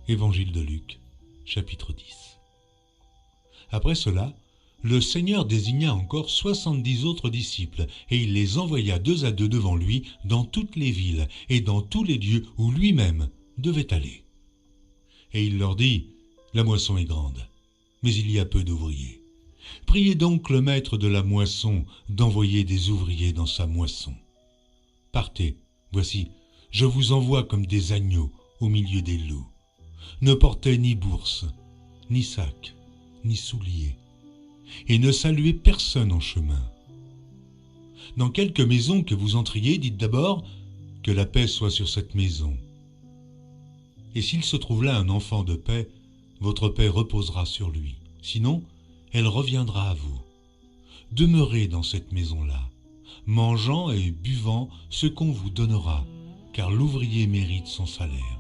Évangile de Luc, chapitre 10. Après cela, le Seigneur désigna encore 70 autres disciples, et il les envoya 2 à 2 devant lui dans toutes les villes et dans tous les lieux où lui-même devait aller. Et il leur dit, « La moisson est grande, mais il y a peu d'ouvriers. Priez donc le maître de la moisson d'envoyer des ouvriers dans sa moisson. Partez, voici, je vous envoie comme des agneaux au milieu des loups. Ne portez ni bourse, ni sac, ni souliers, et ne saluez personne en chemin. Dans quelque maison que vous entriez, dites d'abord que la paix soit sur cette maison. Et s'il se trouve là un enfant de paix, votre paix reposera sur lui. Sinon, elle reviendra à vous. Demeurez dans cette maison-là, mangeant et buvant ce qu'on vous donnera, car l'ouvrier mérite son salaire.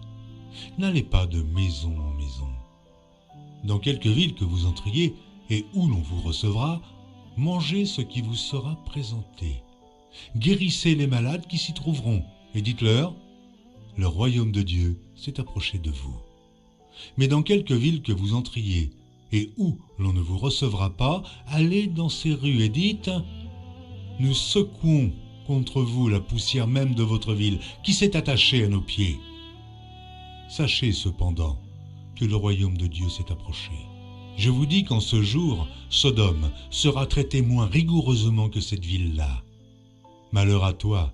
N'allez pas de maison en maison. Dans quelque ville que vous entriez et où l'on vous recevra, mangez ce qui vous sera présenté. Guérissez les malades qui s'y trouveront et dites-leur, le royaume de Dieu s'est approché de vous. Mais dans quelque ville que vous entriez et où l'on ne vous recevra pas, allez dans ces rues et dites, nous secouons contre vous la poussière même de votre ville qui s'est attachée à nos pieds. Sachez cependant que le royaume de Dieu s'est approché. Je vous dis qu'en ce jour, Sodome sera traitée moins rigoureusement que cette ville-là. Malheur à toi,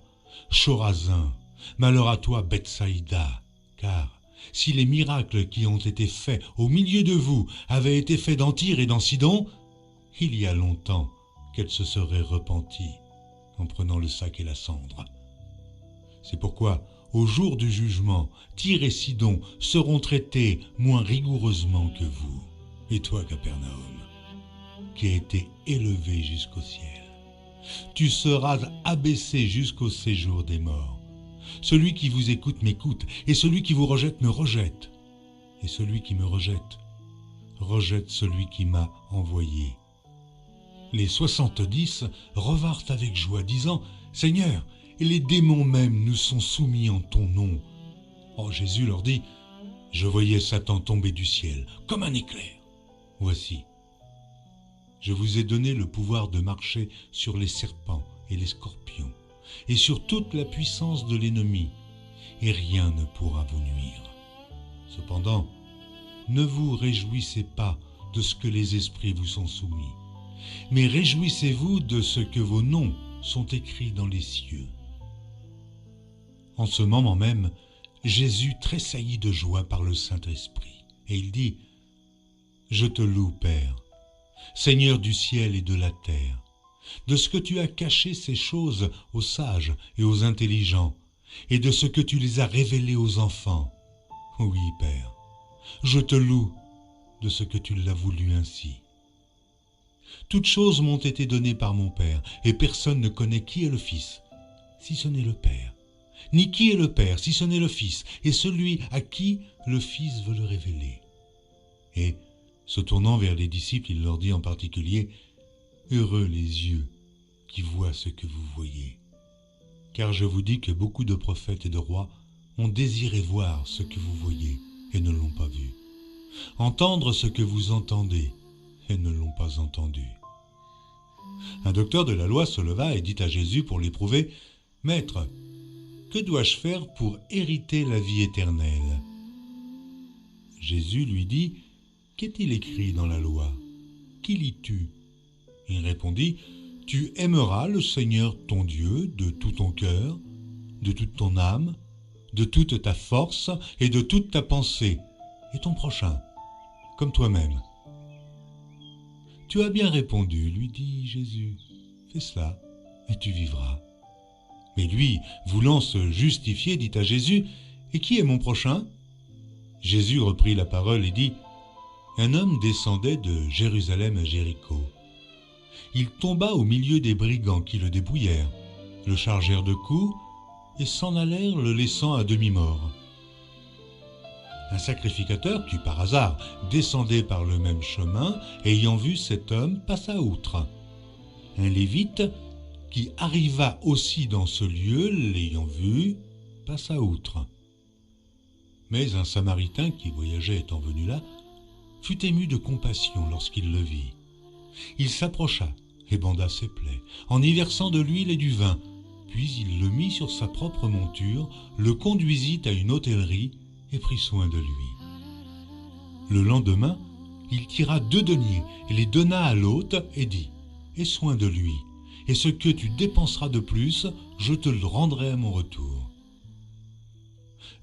Chorazin, malheur à toi, Bethsaïda, car si les miracles qui ont été faits au milieu de vous avaient été faits dans Tyr et dans Sidon, il y a longtemps qu'elle se serait repentie en prenant le sac et la cendre. C'est pourquoi, au jour du jugement, Tyr et Sidon seront traités moins rigoureusement que vous. Et toi, Capernaum, qui a été élevé jusqu'au ciel, tu seras abaissé jusqu'au séjour des morts. Celui qui vous écoute m'écoute, et celui qui vous rejette me rejette. Et celui qui me rejette, rejette celui qui m'a envoyé. Les 70 revinrent avec joie, disant, « Seigneur, et les démons même nous sont soumis en ton nom. » Oh, Jésus leur dit, « Je voyais Satan tomber du ciel, comme un éclair. Voici, je vous ai donné le pouvoir de marcher sur les serpents et les scorpions, et sur toute la puissance de l'ennemi, et rien ne pourra vous nuire. Cependant, ne vous réjouissez pas de ce que les esprits vous sont soumis, mais réjouissez-vous de ce que vos noms sont écrits dans les cieux. » En ce moment même, Jésus tressaillit de joie par le Saint-Esprit, et il dit, « Je te loue, Père, Seigneur du ciel et de la terre, de ce que tu as caché ces choses aux sages et aux intelligents, et de ce que tu les as révélées aux enfants. Oui, Père, je te loue de ce que tu l'as voulu ainsi. Toutes choses m'ont été données par mon Père, et personne ne connaît qui est le Fils, si ce n'est le Père, ni qui est le Père, si ce n'est le Fils, et celui à qui le Fils veut le révéler. » Et, se tournant vers les disciples, il leur dit en particulier, « Heureux les yeux qui voient ce que vous voyez. Car je vous dis que beaucoup de prophètes et de rois ont désiré voir ce que vous voyez et ne l'ont pas vu, entendre ce que vous entendez et ne l'ont pas entendu. » Un docteur de la loi se leva et dit à Jésus pour l'éprouver, « Maître, que dois-je faire pour hériter la vie éternelle ?» Jésus lui dit, « Qu'est-il écrit dans la loi? Qui lis-tu » Il répondit, « Tu aimeras le Seigneur ton Dieu de tout ton cœur, de toute ton âme, de toute ta force et de toute ta pensée, et ton prochain, comme toi-même. » « Tu as bien répondu, lui dit Jésus, fais cela, et tu vivras. » Mais lui, voulant se justifier, dit à Jésus, « Et qui est mon prochain ?» Jésus reprit la parole et dit, « Un homme descendait de Jérusalem à Jéricho. Il tomba au milieu des brigands qui le dépouillèrent, le chargèrent de coups et s'en allèrent le laissant à demi-mort. Un sacrificateur qui, par hasard, descendait par le même chemin, ayant vu cet homme, passa outre. Un lévite qui arriva aussi dans ce lieu, l'ayant vu, passa outre. Mais un Samaritain qui voyageait étant venu là, fut ému de compassion lorsqu'il le vit. Il s'approcha et banda ses plaies, en y versant de l'huile et du vin, puis il le mit sur sa propre monture, le conduisit à une hôtellerie et prit soin de lui. Le lendemain, il tira 2 deniers et les donna à l'hôte et dit « Aie soin de lui, et ce que tu dépenseras de plus, je te le rendrai à mon retour. »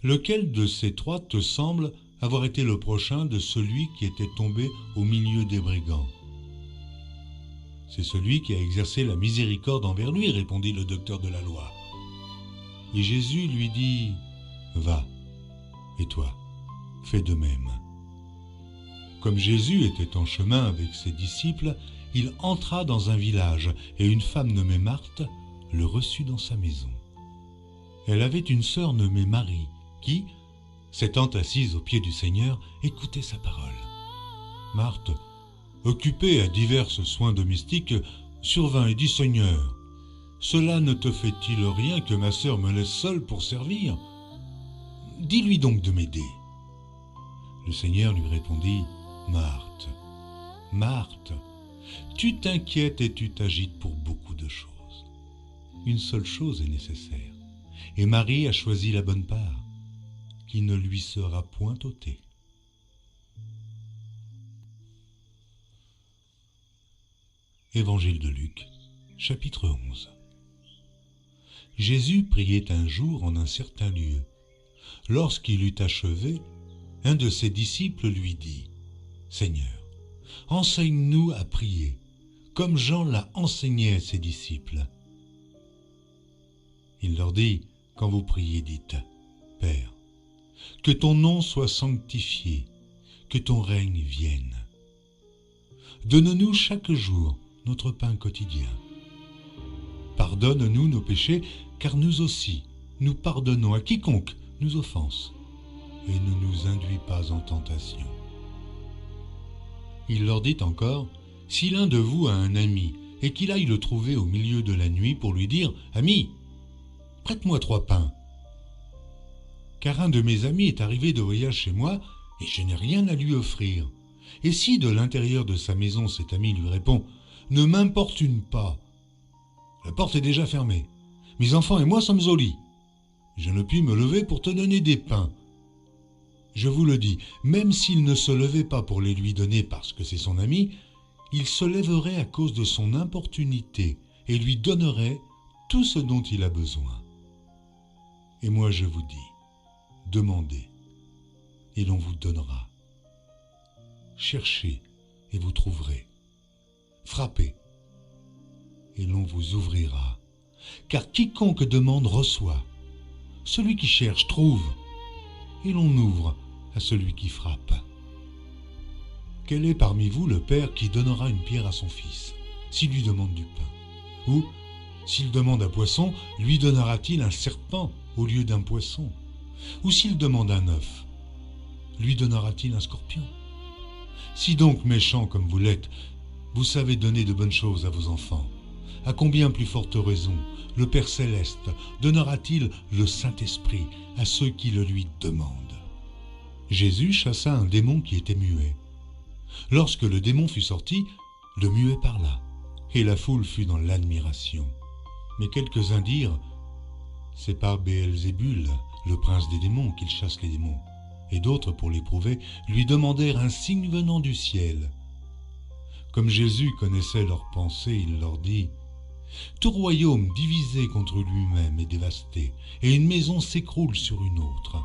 Lequel de ces 3 te semble avoir été le prochain de celui qui était tombé au milieu des brigands? C'est celui qui a exercé la miséricorde envers lui, répondit le docteur de la loi. Et Jésus lui dit, va, et toi, fais de même. Comme Jésus était en chemin avec ses disciples, il entra dans un village et une femme nommée Marthe le reçut dans sa maison. Elle avait une sœur nommée Marie qui, s'étant assise aux pieds du Seigneur, écoutait sa parole. Marthe, occupée à divers soins domestiques, survint et dit « Seigneur, cela ne te fait-il rien que ma sœur me laisse seule pour servir? Dis-lui donc de m'aider. » Le Seigneur lui répondit « Marthe, Marthe, tu t'inquiètes et tu t'agites pour beaucoup de choses. Une seule chose est nécessaire, et Marie a choisi la bonne part, qui ne lui sera point ôtée. » Évangile de Luc, chapitre 11. Jésus priait un jour en un certain lieu. Lorsqu'il eut achevé, un de ses disciples lui dit « Seigneur, enseigne-nous à prier, comme Jean l'a enseigné à ses disciples. » Il leur dit « Quand vous priez, dites « Père, que ton nom soit sanctifié, que ton règne vienne. Donne-nous chaque jour notre pain quotidien. Pardonne-nous nos péchés, car nous aussi, nous pardonnons à quiconque nous offense, et ne nous induis pas en tentation. » Il leur dit encore, « Si l'un de vous a un ami, et qu'il aille le trouver au milieu de la nuit pour lui dire, « Ami, prête-moi 3 pains. Car un de mes amis est arrivé de voyage chez moi, et je n'ai rien à lui offrir. » Et si de l'intérieur de sa maison cet ami lui répond, « Ne m'importune pas. La porte est déjà fermée. Mes enfants et moi sommes au lit. Je ne puis me lever pour te donner des pains. » Je vous le dis, même s'il ne se levait pas pour les lui donner parce que c'est son ami, il se lèverait à cause de son importunité et lui donnerait tout ce dont il a besoin. Et moi je vous dis, demandez, et l'on vous donnera. Cherchez, et vous trouverez. Frappez, et l'on vous ouvrira. Car quiconque demande reçoit. Celui qui cherche trouve, et l'on ouvre à celui qui frappe. Quel est parmi vous le père qui donnera une pierre à son fils, s'il lui demande du pain? Ou, s'il demande un poisson, lui donnera-t-il un serpent au lieu d'un poisson? Ou s'il demande un œuf, lui donnera-t-il un scorpion? Si donc, méchants comme vous l'êtes, vous savez donner de bonnes choses à vos enfants, à combien plus forte raison le Père Céleste donnera-t-il le Saint-Esprit à ceux qui le lui demandent? Jésus chassa un démon qui était muet. Lorsque le démon fut sorti, le muet parla, et la foule fut dans l'admiration. Mais quelques-uns dirent, « C'est par Béelzébul, le prince des démons, qu'il chasse les démons. » Et d'autres, pour l'éprouver, lui demandèrent un signe venant du ciel. Comme Jésus connaissait leurs pensées, il leur dit, « Tout royaume divisé contre lui-même est dévasté, et une maison s'écroule sur une autre.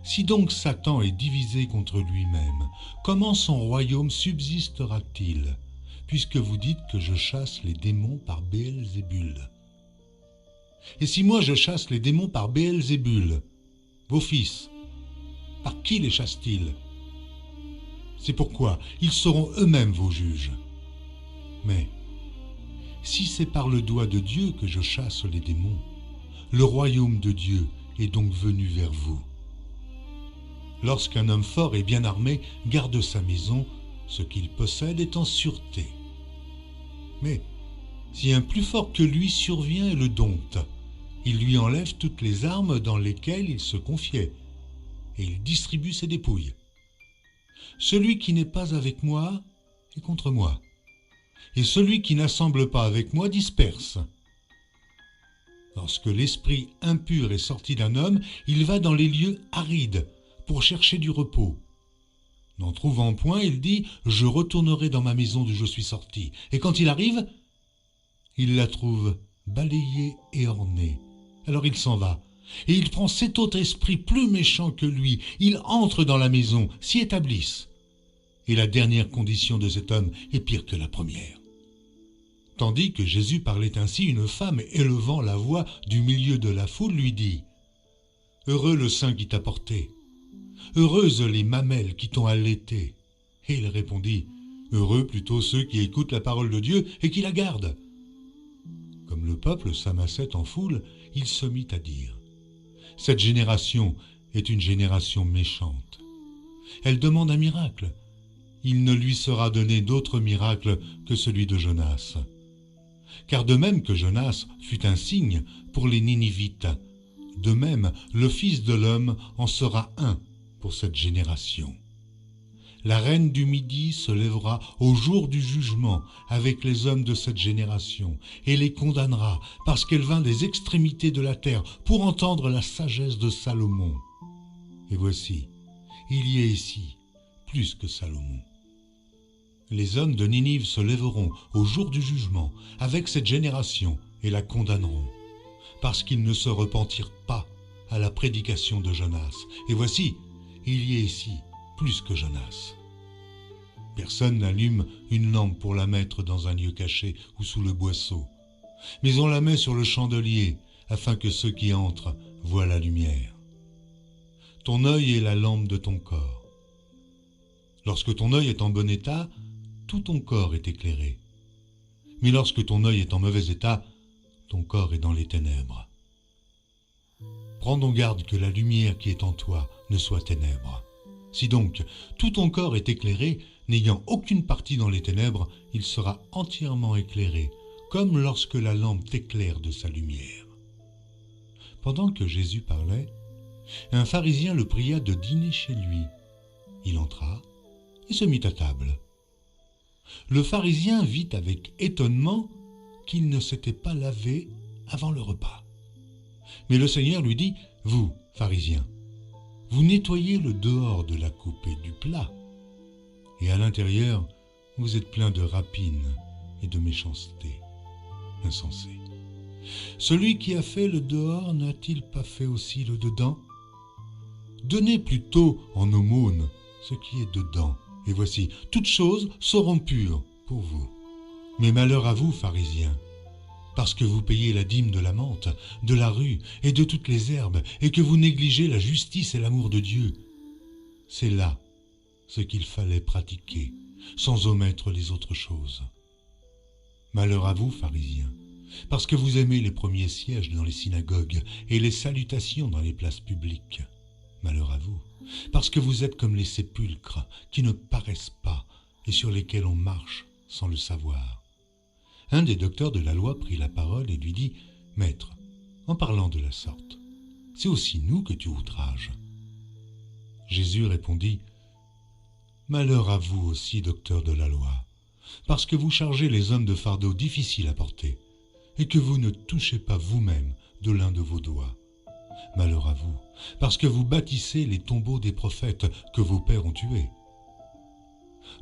Si donc Satan est divisé contre lui-même, comment son royaume subsistera-t-il, puisque vous dites que je chasse les démons par Béelzébul? Et si moi je chasse les démons par Béelzébul, vos fils, par qui les chassent-ils? C'est pourquoi ils seront eux-mêmes vos juges. Mais si c'est par le doigt de Dieu que je chasse les démons, le royaume de Dieu est donc venu vers vous. Lorsqu'un homme fort et bien armé garde sa maison, ce qu'il possède est en sûreté. Mais si un plus fort que lui survient et le dompte, il lui enlève toutes les armes dans lesquelles il se confiait, et il distribue ses dépouilles. Celui qui n'est pas avec moi est contre moi, et celui qui n'assemble pas avec moi disperse. Lorsque l'esprit impur est sorti d'un homme, il va dans les lieux arides pour chercher du repos. N'en trouvant point, il dit « Je retournerai dans ma maison d'où je suis sorti ». Et quand il arrive, il la trouve balayée et ornée. Alors il s'en va, et il prend 7 autres esprits plus méchants que lui. Ils entrent dans la maison, s'y établissent. Et la dernière condition de cet homme est pire que la première. Tandis que Jésus parlait ainsi, une femme, élevant la voix du milieu de la foule, lui dit « Heureux le sein qui t'a porté, heureuses les mamelles qui t'ont allaité. » Et il répondit « Heureux plutôt ceux qui écoutent la parole de Dieu et qui la gardent. » Comme le peuple s'amassait en foule, il se mit à dire « Cette génération est une génération méchante. Elle demande un miracle. Il ne lui sera donné d'autre miracle que celui de Jonas. Car de même que Jonas fut un signe pour les Ninivites, de même le Fils de l'homme en sera un pour cette génération. La reine du Midi se lèvera au jour du jugement avec les hommes de cette génération et les condamnera parce qu'elle vint des extrémités de la terre pour entendre la sagesse de Salomon. Et voici, il y a ici plus que Salomon. Les hommes de Ninive se lèveront au jour du jugement avec cette génération et la condamneront, parce qu'ils ne se repentirent pas à la prédication de Jonas. Et voici, il y a ici plus que Jonas. Personne n'allume une lampe pour la mettre dans un lieu caché ou sous le boisseau, mais on la met sur le chandelier afin que ceux qui entrent voient la lumière. Ton œil est la lampe de ton corps. Lorsque ton œil est en bon état, tout ton corps est éclairé. Mais lorsque ton œil est en mauvais état, ton corps est dans les ténèbres. Prends donc garde que la lumière qui est en toi ne soit ténèbres. Si donc tout ton corps est éclairé, n'ayant aucune partie dans les ténèbres, il sera entièrement éclairé, comme lorsque la lampe t'éclaire de sa lumière. Pendant que Jésus parlait, un pharisien le pria de dîner chez lui. Il entra et se mit à table. Le pharisien vit avec étonnement qu'il ne s'était pas lavé avant le repas. Mais le Seigneur lui dit « Vous, pharisiens, vous nettoyez le dehors de la coupe et du plat, et à l'intérieur, vous êtes plein de rapine et de méchanceté. Insensé. Celui qui a fait le dehors n'a-t-il pas fait aussi le dedans? Donnez plutôt en aumône ce qui est dedans. Et voici, toutes choses seront pures pour vous. Mais malheur à vous, pharisiens, parce que vous payez la dîme de la menthe, de la rue et de toutes les herbes, et que vous négligez la justice et l'amour de Dieu. C'est là ce qu'il fallait pratiquer, sans omettre les autres choses. Malheur à vous, pharisiens, parce que vous aimez les premiers sièges dans les synagogues et les salutations dans les places publiques. Malheur à vous, parce que vous êtes comme les sépulcres qui ne paraissent pas et sur lesquels on marche sans le savoir. Un des docteurs de la loi prit la parole et lui dit « Maître, en parlant de la sorte, c'est aussi nous que tu outrages. » Jésus répondit « Malheur à vous aussi, docteurs de la loi, parce que vous chargez les hommes de fardeaux difficiles à porter et que vous ne touchez pas vous-même de l'un de vos doigts. Malheur à vous, parce que vous bâtissez les tombeaux des prophètes que vos pères ont tués.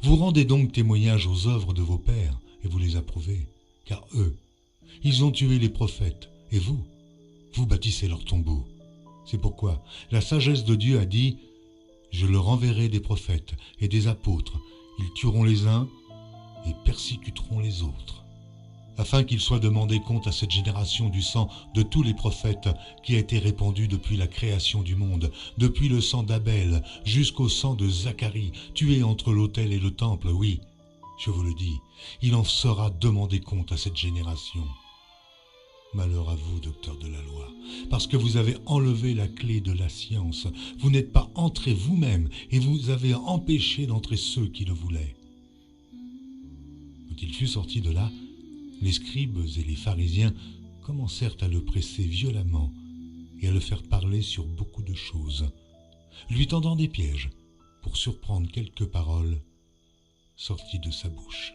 Vous rendez donc témoignage aux œuvres de vos pères et vous les approuvez, car eux, ils ont tué les prophètes, et vous, vous bâtissez leurs tombeaux. C'est pourquoi la sagesse de Dieu a dit « Je leur enverrai des prophètes et des apôtres, ils tueront les uns et persécuteront les autres. » afin qu'il soit demandé compte à cette génération du sang de tous les prophètes qui a été répandu depuis la création du monde, depuis le sang d'Abel jusqu'au sang de Zacharie, tué entre l'autel et le temple, oui, je vous le dis, il en sera demandé compte à cette génération. Malheur à vous, docteurs de la loi, parce que vous avez enlevé la clé de la science, vous n'êtes pas entrés vous-même et vous avez empêché d'entrer ceux qui le voulaient. Quand il fut sorti de là, les scribes et les pharisiens commencèrent à le presser violemment et à le faire parler sur beaucoup de choses. lui tendant des pièges pour surprendre quelques paroles sorties de sa bouche.